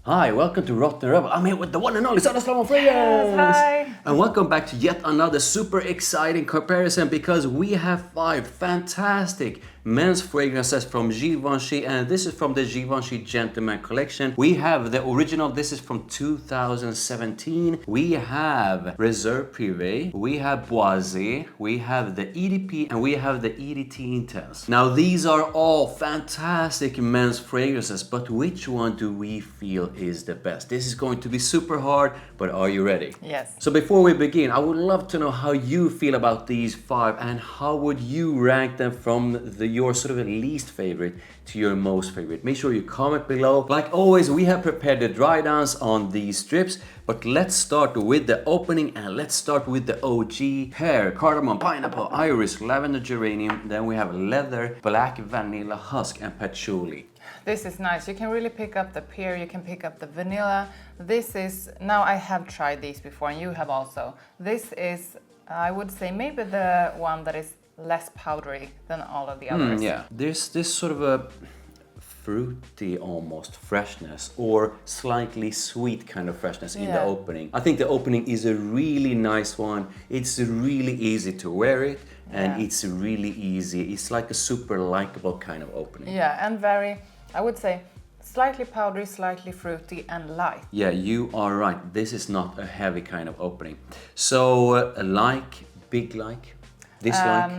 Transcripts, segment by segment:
Hi, welcome to therottenrebel. I'm here with the one and only Sandra Solomon Fragrance. Yes, hi. And welcome back to yet another super exciting comparison because we have 5 fantastic men's fragrances from Givenchy, and this is from the Givenchy Gentleman collection. We have the original, this is from 2017. We have Reserve Privée, we have Boisée, we have the EDP, and we have the EDT Intense. Now these are all fantastic men's fragrances, but which one do we feel is the best? This is going to be super hard, but are you ready? Yes. So before we begin, I would love to know how you feel about these 5 and how would you rank them from your sort of least favorite to your most favorite. Make sure you comment below. Like always, we have prepared the dry downs on these strips, but let's start with the opening and let's start with the OG. Pear, cardamom, pineapple, iris, lavender, geranium. Then we have leather, black vanilla husk, and patchouli. This is nice. You can really pick up the pear, you can pick up the vanilla. This is, now I have tried these before and you have also. This is, I would say, maybe the one that is less powdery than all of the others. Yeah, there's this sort of a fruity almost freshness or slightly sweet kind of freshness in the opening. I think the opening is a really nice one. It's really easy to wear it and it's really easy. It's like a super likable kind of opening. Yeah, and very, I would say, slightly powdery, slightly fruity and light. Yeah, you are right. This is not a heavy kind of opening. So big like, dislike?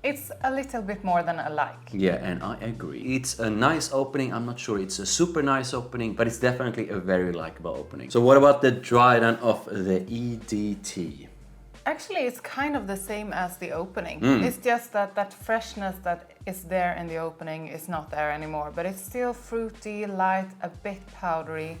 It's a little bit more than a like. Yeah, and I agree. It's a nice opening. I'm not sure it's a super nice opening, but it's definitely a very likable opening. So what about the dry down of the EDT? Actually, it's kind of the same as the opening. It's just that that freshness that is there in the opening is not there anymore, but it's still fruity, light, a bit powdery,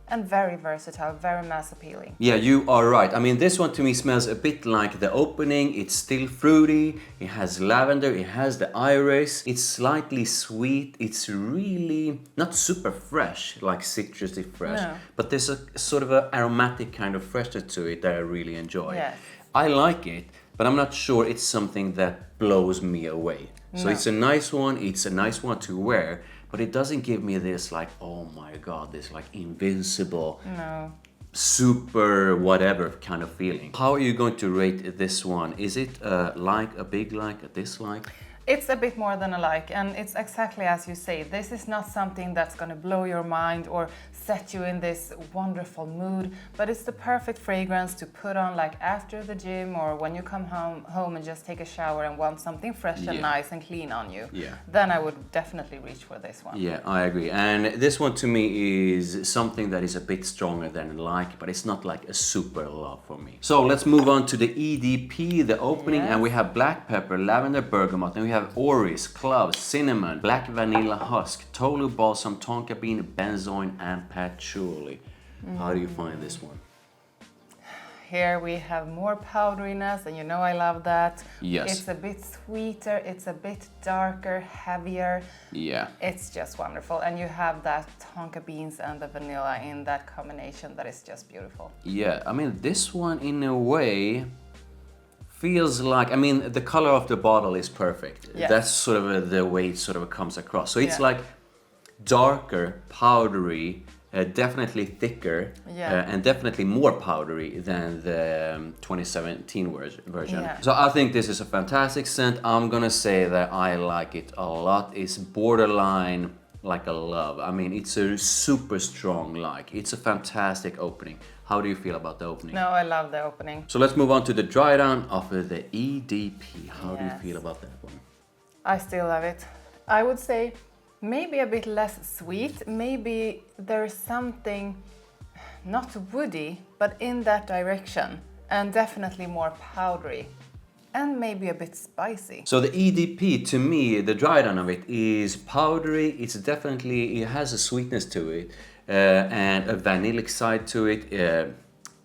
and very versatile, very mass appealing. Yeah, you are right. I mean, this one to me smells a bit like the opening. It's still fruity, it has lavender, it has the iris, it's slightly sweet, it's really not super fresh, like citrusy fresh, but there's a sort of an aromatic kind of freshness to it that I really enjoy. Yes. I like it, but I'm not sure it's something that blows me away. So it's a nice one to wear, but it doesn't give me this like, oh my god, this like invincible, super whatever kind of feeling. How are you going to rate this one? Is it a like, a big like, a dislike? It's a bit more than a like, and it's exactly as you say. This is not something that's going to blow your mind or set you in this wonderful mood, but it's the perfect fragrance to put on like after the gym or when you come home and just take a shower and want something fresh and nice and clean on you. Yeah. Then I would definitely reach for this one. Yeah, I agree. And this one to me is something that is a bit stronger than like, but it's not like a super love for me. So let's move on to the EDP, the opening, and we have black pepper, lavender, bergamot, and we have orris, cloves, cinnamon, black vanilla husk, tolu balsam, tonka bean, benzoin, and patchouli. How do you find this one? Here we have more powderiness, and you know I love that. Yes. It's a bit sweeter, it's a bit darker, heavier. Yeah. It's just wonderful. And you have that tonka beans and the vanilla in that combination that is just beautiful. Yeah, I mean, this one in a way feels like, I mean, the color of the bottle is perfect. Yes. That's sort of the way it sort of comes across. So it's like darker, powdery, definitely thicker, and definitely more powdery than the 2017 version. Yeah. So I think this is a fantastic scent. I'm gonna say that I like it a lot. It's borderline like a love. I mean, it's a super strong like. It's a fantastic opening. How do you feel about the opening? No, I love the opening. So let's move on to the dry down of the EDP. How do you feel about that one? I still love it. I would say maybe a bit less sweet. Maybe there's something not woody, but in that direction. And definitely more powdery. And maybe a bit spicy. So the EDP, to me, the dry down of it is powdery. It's definitely, it has a sweetness to it. And a vanillic side to it,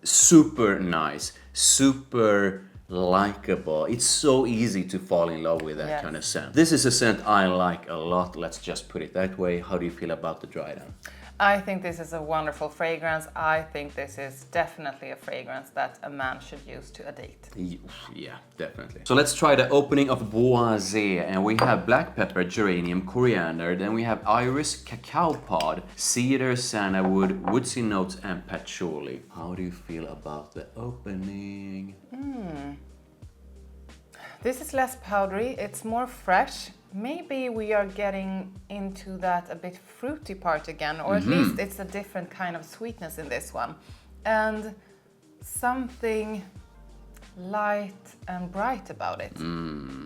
super nice, super likable. It's so easy to fall in love with that kind of scent. This is a scent I like a lot, let's just put it that way. How do you feel about the dry down? I think this is a wonderful fragrance. I think this is definitely a fragrance that a man should use to a date. Yeah, definitely. So let's try the opening of Boisée, and we have black pepper, geranium, coriander, then we have iris, cacao pod, cedar, sandalwood, woodsy notes, and patchouli. How do you feel about the opening? This is less powdery, it's more fresh. Maybe we are getting into that a bit fruity part again, or at least it's a different kind of sweetness in this one. And something light and bright about it.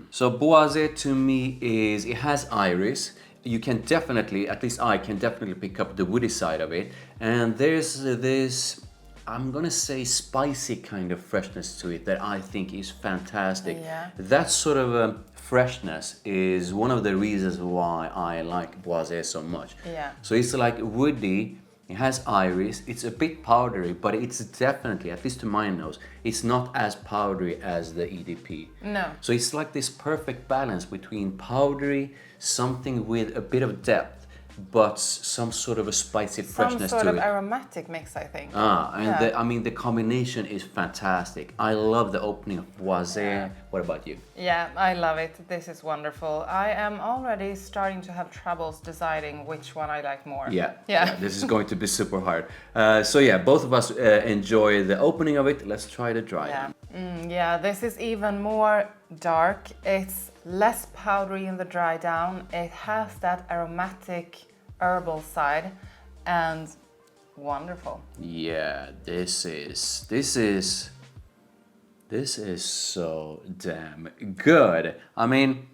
So Boisée to me is, it has iris. You can definitely, at least I can definitely pick up the woody side of it. And there's this, I'm gonna say, spicy kind of freshness to it that I think is fantastic. Yeah. That sort of freshness is one of the reasons why I like Boisée so much. Yeah. So it's like woody, it has iris, it's a bit powdery, but it's definitely, at least to my nose, it's not as powdery as the EDP. No. So it's like this perfect balance between powdery, something with a bit of depth, but some sort of a spicy freshness Some sort to of it. aromatic mix, I think. And the combination is fantastic. I love the opening of Boisée. Yeah. What about you? Yeah, I love it. This is wonderful. I am already starting to have troubles deciding which one I like more. Yeah, this is going to be super hard. So yeah, both of us enjoy the opening of it. Let's try the dry. Yeah, this is even more dark. It's less powdery in the dry down. It has that aromatic herbal side and wonderful. Yeah, this is so damn good. I mean,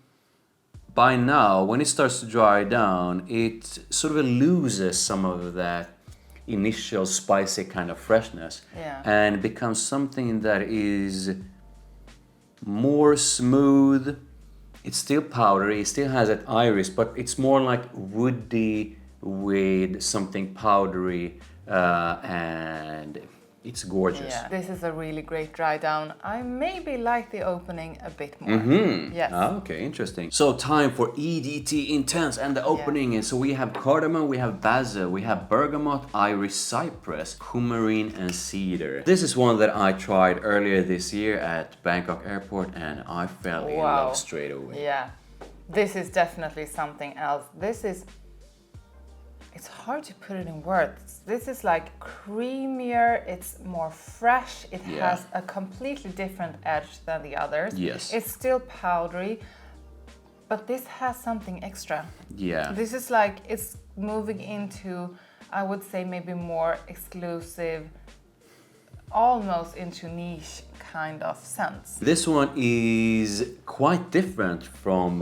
by now, when it starts to dry down, it sort of loses some of that initial spicy kind of freshness, and becomes something that is more smooth. It's still powdery, it still has that iris, but it's more like woody with something powdery, and it's gorgeous. Yeah, this is a really great dry down. I maybe like the opening a bit more. Yes. Okay, interesting. So time for EDT Intense and the opening. And so we have cardamom, we have basil, we have bergamot, iris cypress, coumarin, and cedar. This is one that I tried earlier this year at Bangkok Airport, and I fell in love straight away. Yeah, this is definitely something else. It's hard to put it in words. This is like creamier, it's more fresh, it has a completely different edge than the others. Yes. It's still powdery, but this has something extra. Yeah. This is like, it's moving into, I would say, maybe more exclusive, almost into niche kind of scents. This one is quite different from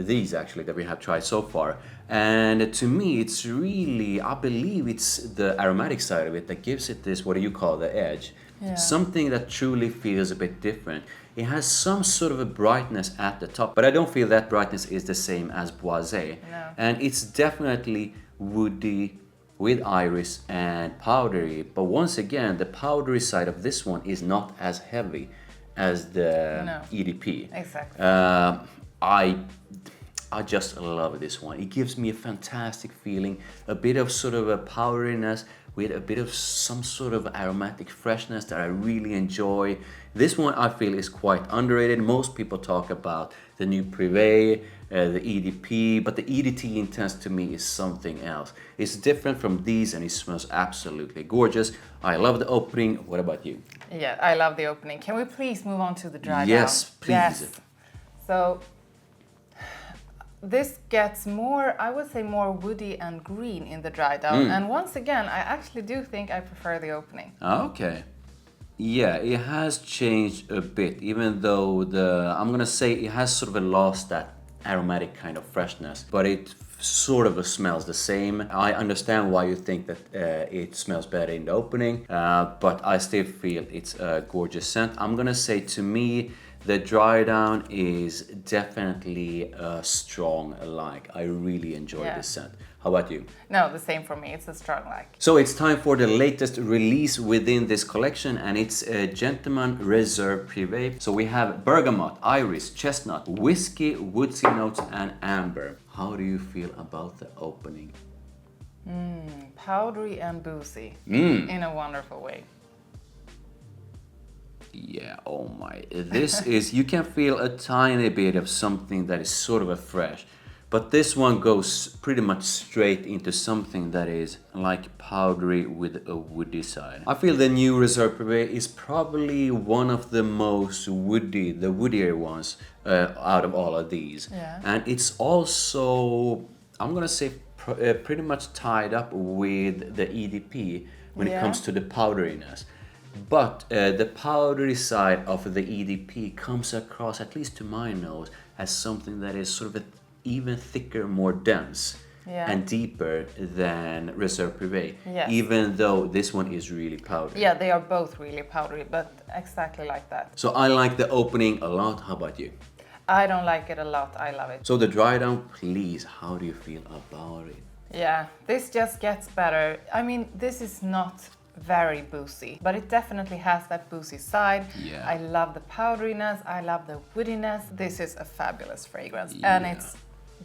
these actually that we have tried so far. And to me, it's really, I believe it's the aromatic side of it that gives it this, what do you call the edge? Yeah. Something that truly feels a bit different. It has some sort of a brightness at the top, but I don't feel that brightness is the same as Boisée. No. And it's definitely woody with iris and powdery. But once again, the powdery side of this one is not as heavy as the EDP. Exactly. I just love this one. It gives me a fantastic feeling, a bit of sort of a powderiness with a bit of some sort of aromatic freshness that I really enjoy. This one I feel is quite underrated. Most people talk about the new Privée, the EDP, but the EDT Intense to me is something else. It's different from these and it smells absolutely gorgeous. I love the opening. What about you? Yeah, I love the opening. Can we please move on to the dry down? Yes, please. Yes. So this gets more, I would say, more woody and green in the dry down. And once again, I actually do think I prefer the opening. Okay. Yeah, it has changed a bit, even though I'm gonna say it has sort of lost that aromatic kind of freshness, but it sort of smells the same. I understand why you think that it smells better in the opening, but I still feel it's a gorgeous scent. I'm gonna say, to me, the dry down is definitely a strong like. I really enjoy this scent. How about you? No, the same for me. It's a strong like. So it's time for the latest release within this collection, and it's a Gentleman Reserve Privée. So we have bergamot, iris, chestnut, whiskey, woodsy notes, and amber. How do you feel about the opening? Powdery and boozy in a wonderful way. Yeah, oh my. This is, you can feel a tiny bit of something that is sort of a fresh. But this one goes pretty much straight into something that is like powdery with a woody side. I feel the new Reserve Privée is probably one of the most woody, the woodier ones out of all of these. Yeah. And it's also, I'm gonna say, pretty much tied up with the EDP when it comes to the powderiness. But the powdery side of the EDP comes across, at least to my nose, as something that is sort of even thicker, more dense, and deeper than Reserve Privée. Yes. Even though this one is really powdery. Yeah, they are both really powdery, but exactly like that. So I like the opening a lot. How about you? I don't like it a lot. I love it. So the dry down, please, how do you feel about it? Yeah, this just gets better. I mean, this is not very boozy, but it definitely has that boozy side. Yeah. I love the powderiness, I love the woodiness. This is a fabulous fragrance, and it's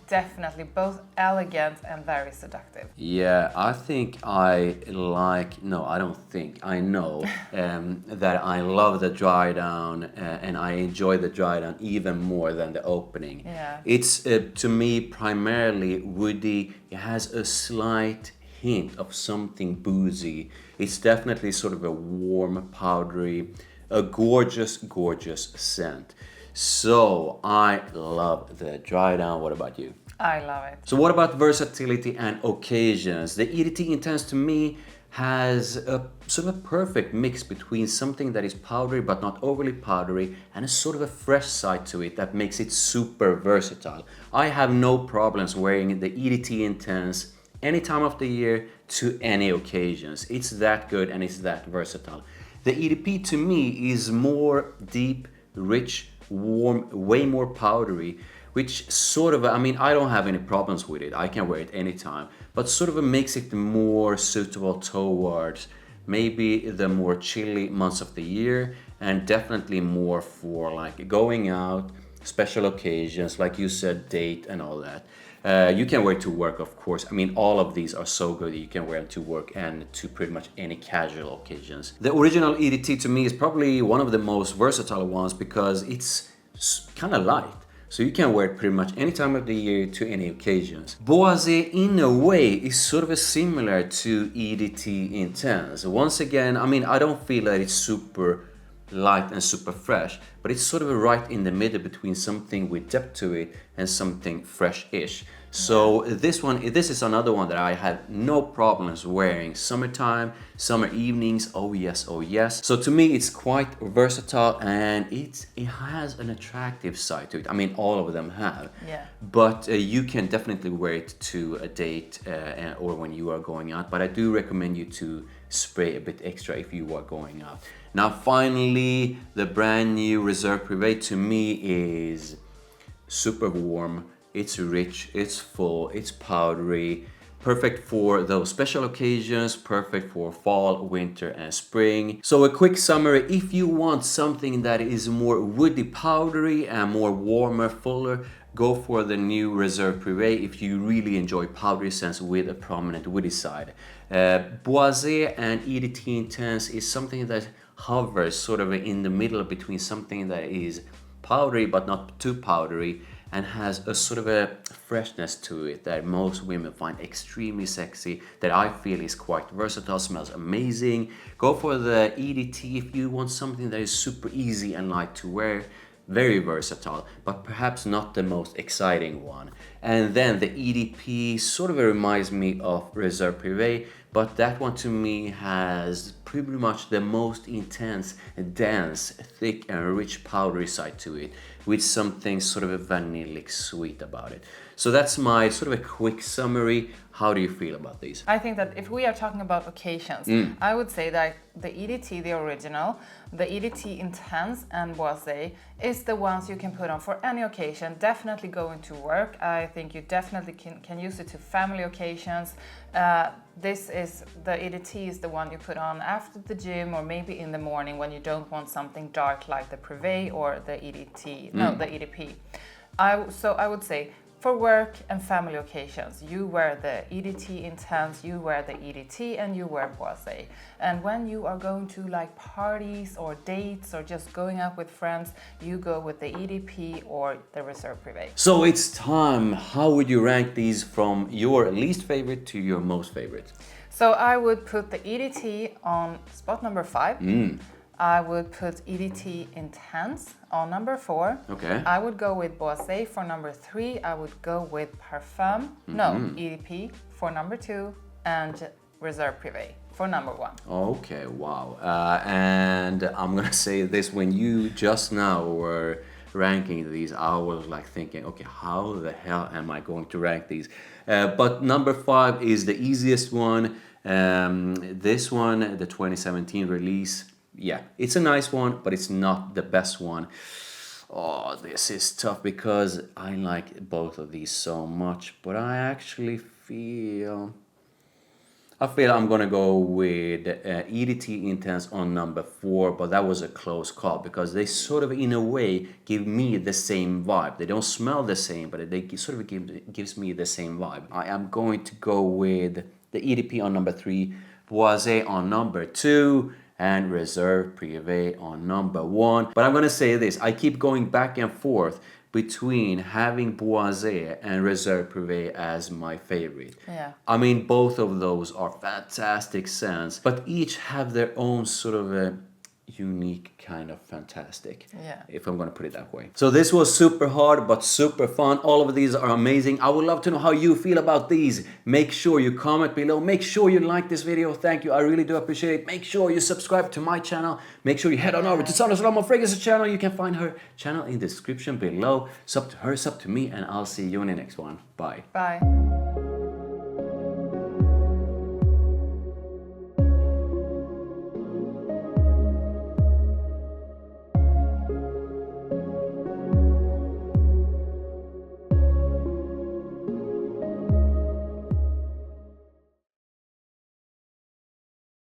definitely both elegant and very seductive. Yeah, I think I like, no, I don't think, I know that I love the dry down and I enjoy the dry down even more than the opening. Yeah. It's to me primarily woody. It has a slight hint of something boozy. It's definitely sort of a warm, powdery, a gorgeous, gorgeous scent. So I love the dry down. What about you? I love it. So what about versatility and occasions? The EDT Intense to me has a sort of a perfect mix between something that is powdery but not overly powdery and a sort of a fresh side to it that makes it super versatile. I have no problems wearing the EDT Intense any time of the year to any occasions. It's that good and it's that versatile. The EDP to me is more deep, rich, warm, way more powdery, which sort of, I mean, I don't have any problems with it. I can wear it anytime, but sort of makes it more suitable towards maybe the more chilly months of the year, and definitely more for like going out, special occasions, like you said, date and all that. You can wear it to work, of course. I mean, all of these are so good that you can wear them to work and to pretty much any casual occasions. The original EDT to me is probably one of the most versatile ones because it's kind of light. So you can wear it pretty much any time of the year to any occasions. Boisée, in a way, is sort of similar to EDT Intense. Once again, I mean, I don't feel that it's super light and super fresh, but it's sort of right in the middle between something with depth to it and something fresh-ish. So this is another one that I had no problems wearing summertime, summer evenings. Oh yes, oh yes. So to me, it's quite versatile and it has an attractive side to it. I mean, all of them have. Yeah. But you can definitely wear it to a date or when you are going out. But I do recommend you to spray a bit extra if you are going out. Now finally, the brand new Reserve Privée to me is super warm. It's rich, it's full, it's powdery, perfect for those special occasions, perfect for fall, winter and spring. So a quick summary: if you want something that is more woody, powdery and more warmer, fuller, go for the new Reserve Privée if you really enjoy powdery scents with a prominent woody side. Boisée and EDT Intense is something that hovers sort of in the middle between something that is powdery but not too powdery and has a sort of a freshness to it that most women find extremely sexy, that I feel is quite versatile, smells amazing. Go for the EDT if you want something that is super easy and light to wear, very versatile, but perhaps not the most exciting one. And then the EDP sort of reminds me of Reserve Privée, but that one to me has pretty much the most intense, dense, thick and rich powdery side to it, with something sort of a vanillic sweet about it. So that's my sort of a quick summary. How do you feel about these? I think that if we are talking about occasions, I would say that the EDT, the original, the EDT Intense and Boisée is the ones you can put on for any occasion. Definitely going to work. I think you definitely can use it to family occasions. This is the EDT is the one you put on after the gym or maybe in the morning when you don't want something dark like the Privée or the EDT, no, the EDP. So I would say For work and family occasions, you wear the EDT Intense, you wear the EDT, and you wear Boisée. And when you are going to like parties or dates or just going out with friends, you go with the EDP or the Reserve Privée. So it's time. How would you rank these from your least favorite to your most favorite? So I would put the EDT on spot number 5. I would put EDT Intense on number 4. Okay. I would go with Boisée for number 3. I would go with Parfum, EDP for number 2, and Reserve Privée for number 1. Okay, wow. And I'm gonna say this, when you just now were ranking these, I was like thinking, okay, how the hell am I going to rank these? But number 5 is the easiest one. This one, the 2017 release, yeah, it's a nice one, but it's not the best one. Oh, this is tough because I like both of these so much, but I actually feel I'm gonna go with EDT Intense on number 4, but that was a close call because they sort of, in a way, give me the same vibe. They don't smell the same, but they sort of gives me the same vibe. I am going to go with the EDP on number 3, Boisée on number 2, and Reserve Privée on number 1. But I'm gonna say this, I keep going back and forth between having Boisée and Reserve Privée as my favorite. Yeah. I mean, both of those are fantastic scents, but each have their own sort of a unique kind of fantastic, if I'm gonna put it that way. So this was super hard but super fun. All of these are amazing. I would love to know how you feel about these. Make sure you comment below. Make sure you like this video. Thank you, I really do appreciate it. Make sure you subscribe to my channel. Make sure you head on over to Sandra Solomon Fragrance channel. You can find her channel in the description below. Sub to her, sub to me, and I'll see you in the next one. Bye. Bye.